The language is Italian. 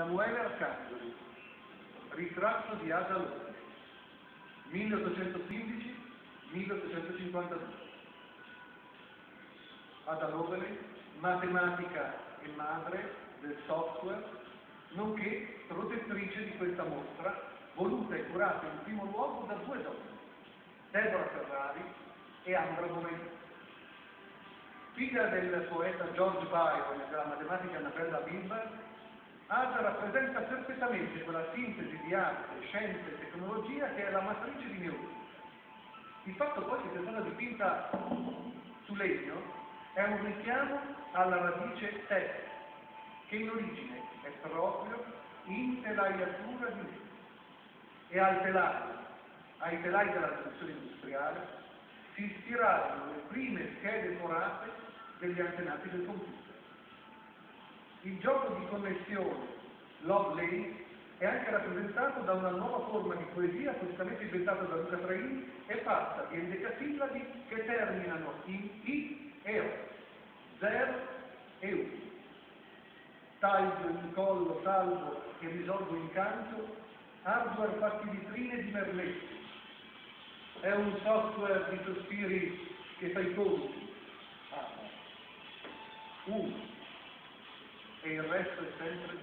Samuele Arcangeli, ritratto di Ada Longo, 1815-1852. Ada Lovelace, matematica e madre del software, nonché protettrice di questa mostra, voluta e curata in primo luogo da due donne, Deborah Ferrari e Andra Bovelli. Figlia del poeta George Byron e della matematica Annabella Bilber, Ada rappresenta perfettamente quella sintesi di arte, scienza e tecnologia che è la matrice di Newton. Il fatto poi che sia stata dipinta su legno è un richiamo alla radice te, che in origine è proprio intelaiatura di legno. E ai telai della rivoluzione industriale si ispirarono le prime schede forate degli antenati del computer. Il gioco di connessione Lovelace è anche rappresentato da una nuova forma di poesia appositamente inventata da Luca Traini e fatta di endecasillabi che terminano in I e O, 0 e 1. Taglio, incollo, salvo e risolvo in canto, hardware fatti vitrine di merletti. È un software di sospiri che fa i conti. 1. E il resto è sempre